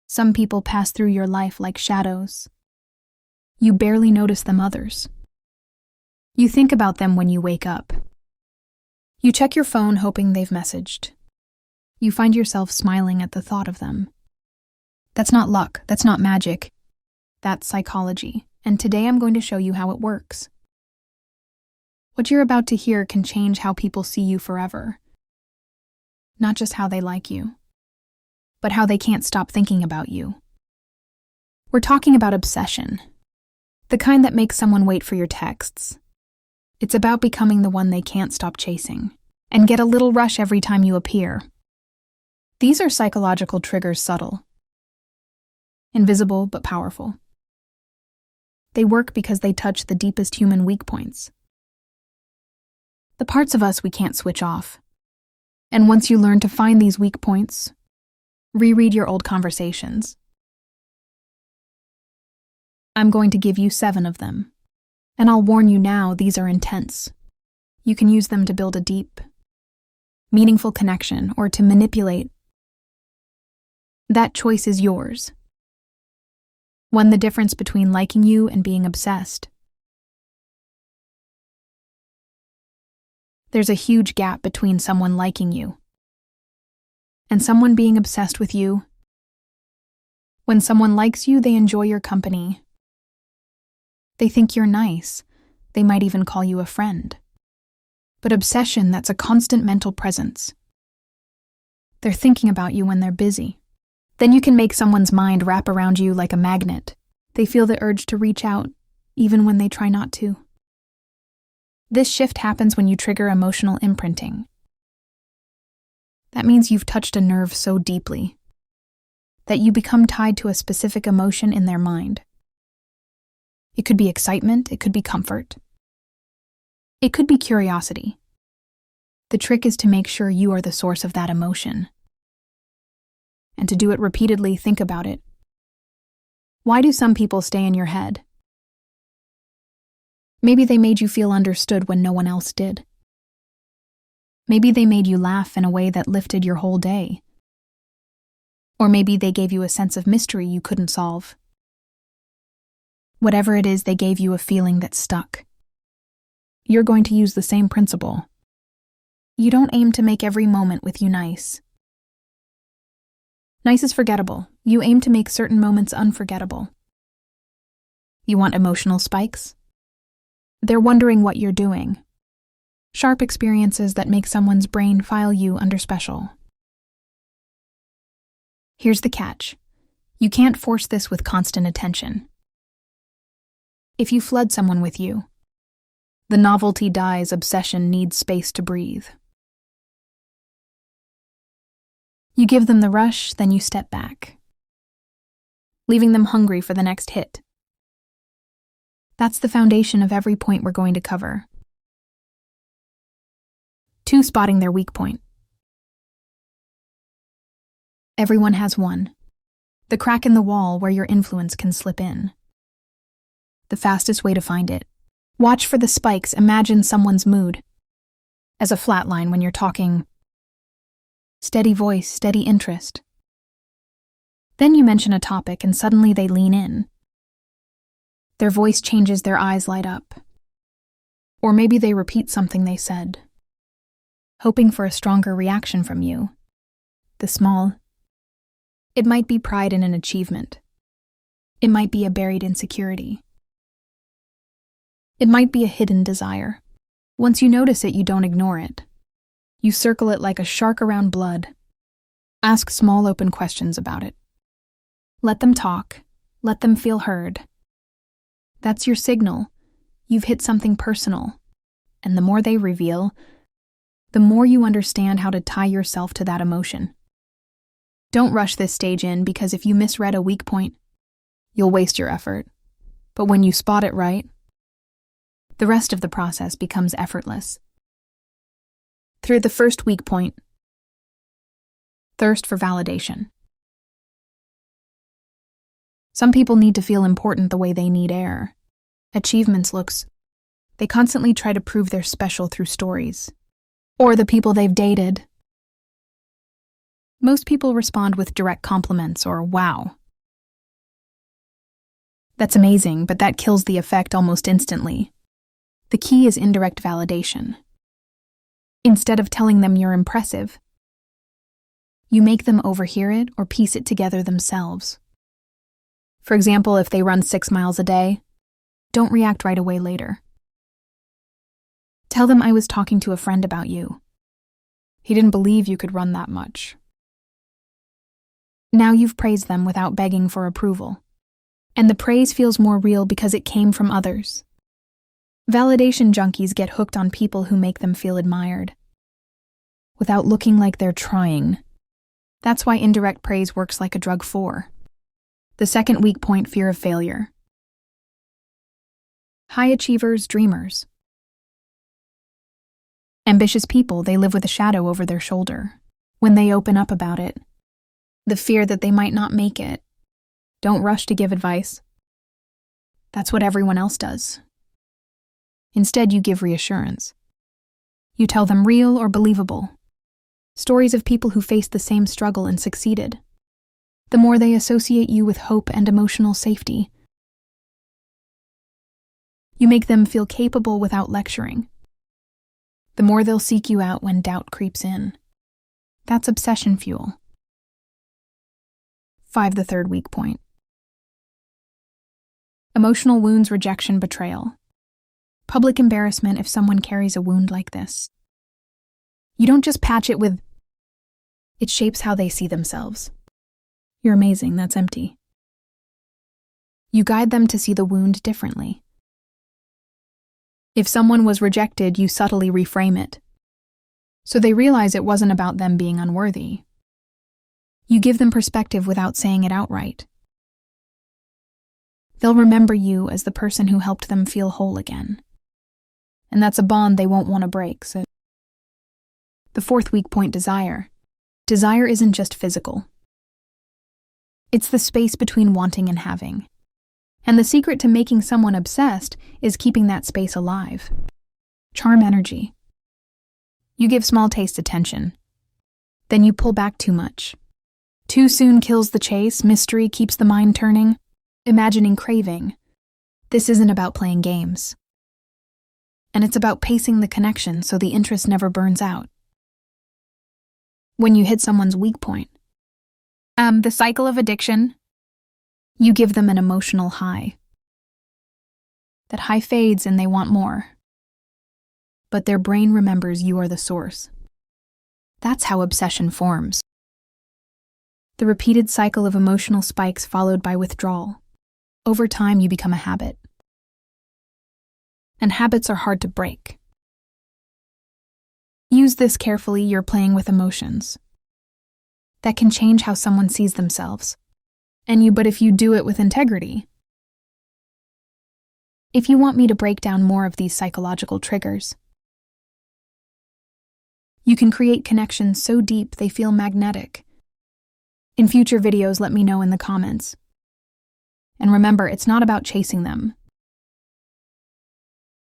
Some people pass through your life like shadows. You barely notice them others. You think about them when you wake up. You check your phone hoping they've messaged. You find yourself smiling at the thought of them. That's not luck, that's not magic. That's psychology, and today I'm going to show you how it works. What you're about to hear can change how people see you forever. Not just how they like you, but how they can't stop thinking about you. We're talking about obsession, the kind that makes someone wait for your texts. It's about becoming the one they can't stop chasing, and get a little rush every time you appear. These are psychological triggers, subtle, invisible but powerful. They work because they touch the deepest human weak points. The parts of us we can't switch off. And once you learn to find these weak points, reread your old conversations. I'm going to give you 7 of them. And I'll warn you now, these are intense. You can use them to build a deep, meaningful connection or to manipulate. That choice is yours. When the difference between liking you and being obsessed. There's a huge gap between someone liking you and someone being obsessed with you. When someone likes you, they enjoy your company. They think you're nice. They might even call you a friend. But obsession, that's a constant mental presence. They're thinking about you when they're busy. Then you can make someone's mind wrap around you like a magnet. They feel the urge to reach out, even when they try not to. This shift happens when you trigger emotional imprinting. That means you've touched a nerve so deeply that you become tied to a specific emotion in their mind. It could be excitement, it could be comfort. It could be curiosity. The trick is to make sure you are the source of that emotion. And to do it repeatedly, think about it. Why do some people stay in your head? Maybe they made you feel understood when no one else did. Maybe they made you laugh in a way that lifted your whole day. Or maybe they gave you a sense of mystery you couldn't solve. Whatever it is, they gave you a feeling that stuck. You're going to use the same principle. You don't aim to make every moment with you nice. Nice is forgettable. You aim to make certain moments unforgettable. You want emotional spikes? They're wondering what you're doing. Sharp experiences that make someone's brain file you under special. Here's the catch. You can't force this with constant attention. If you flood someone with you, the novelty dies, obsession needs space to breathe. You give them the rush, then you step back, leaving them hungry for the next hit. That's the foundation of every point we're going to cover. 2. Spotting their weak point. Everyone has one. The crack in the wall where your influence can slip in. The fastest way to find it. Watch for the spikes. Imagine someone's mood as a flat line when you're talking. Steady voice, steady interest. Then you mention a topic and suddenly they lean in. Their voice changes, their eyes light up. Or maybe they repeat something they said, hoping for a stronger reaction from you. The small. It might be pride in an achievement. It might be a buried insecurity. It might be a hidden desire. Once you notice it, you don't ignore it. You circle it like a shark around blood. Ask small open questions about it. Let them talk. Let them feel heard. That's your signal. You've hit something personal. And the more they reveal, the more you understand how to tie yourself to that emotion. Don't rush this stage in, because if you misread a weak point, you'll waste your effort. But when you spot it right, the rest of the process becomes effortless. Through the first weak point, thirst for validation. Some people need to feel important the way they need air. Achievements looks. They constantly try to prove they're special through stories. Or the people they've dated. Most people respond with direct compliments or wow. That's amazing, but that kills the effect almost instantly. The key is indirect validation. Instead of telling them you're impressive, you make them overhear it or piece it together themselves. For example, if they run 6 miles a day, don't react right away later. Tell them I was talking to a friend about you. He didn't believe you could run that much. Now you've praised them without begging for approval. And the praise feels more real because it came from others. Validation junkies get hooked on people who make them feel admired, without looking like they're trying. That's why indirect praise works like a drug. 4. The second weak point, fear of failure. High achievers, dreamers. Ambitious people, they live with a shadow over their shoulder. When they open up about it, the fear that they might not make it. Don't rush to give advice. That's what everyone else does. Instead, you give reassurance. You tell them real or believable. Stories of people who faced the same struggle and succeeded. The more they associate you with hope and emotional safety. You make them feel capable without lecturing. The more they'll seek you out when doubt creeps in. That's obsession fuel. 5. The third weak point. Emotional wounds, rejection, betrayal. Public embarrassment if someone carries a wound like this. You don't just patch it with, it shapes how they see themselves. You're amazing, that's empty. You guide them to see the wound differently. If someone was rejected, you subtly reframe it, so they realize it wasn't about them being unworthy. You give them perspective without saying it outright. They'll remember you as the person who helped them feel whole again. And that's a bond they won't want to break. So the fourth weak point, desire. Desire isn't just physical. It's the space between wanting and having. And the secret to making someone obsessed is keeping that space alive. Charm energy. You give small taste attention. Then you pull back too much. Too soon kills the chase, mystery keeps the mind turning, imagining craving. This isn't about playing games. And it's about pacing the connection so the interest never burns out. When you hit someone's weak point, the cycle of addiction, you give them an emotional high. That high fades and they want more. But their brain remembers you are the source. That's how obsession forms. The repeated cycle of emotional spikes followed by withdrawal. Over time, you become a habit. And habits are hard to break. Use this carefully, you're playing with emotions. That can change how someone sees themselves. But if you do it with integrity. If you want me to break down more of these psychological triggers, you can create connections so deep they feel magnetic. In future videos, let me know in the comments. And remember, it's not about chasing them.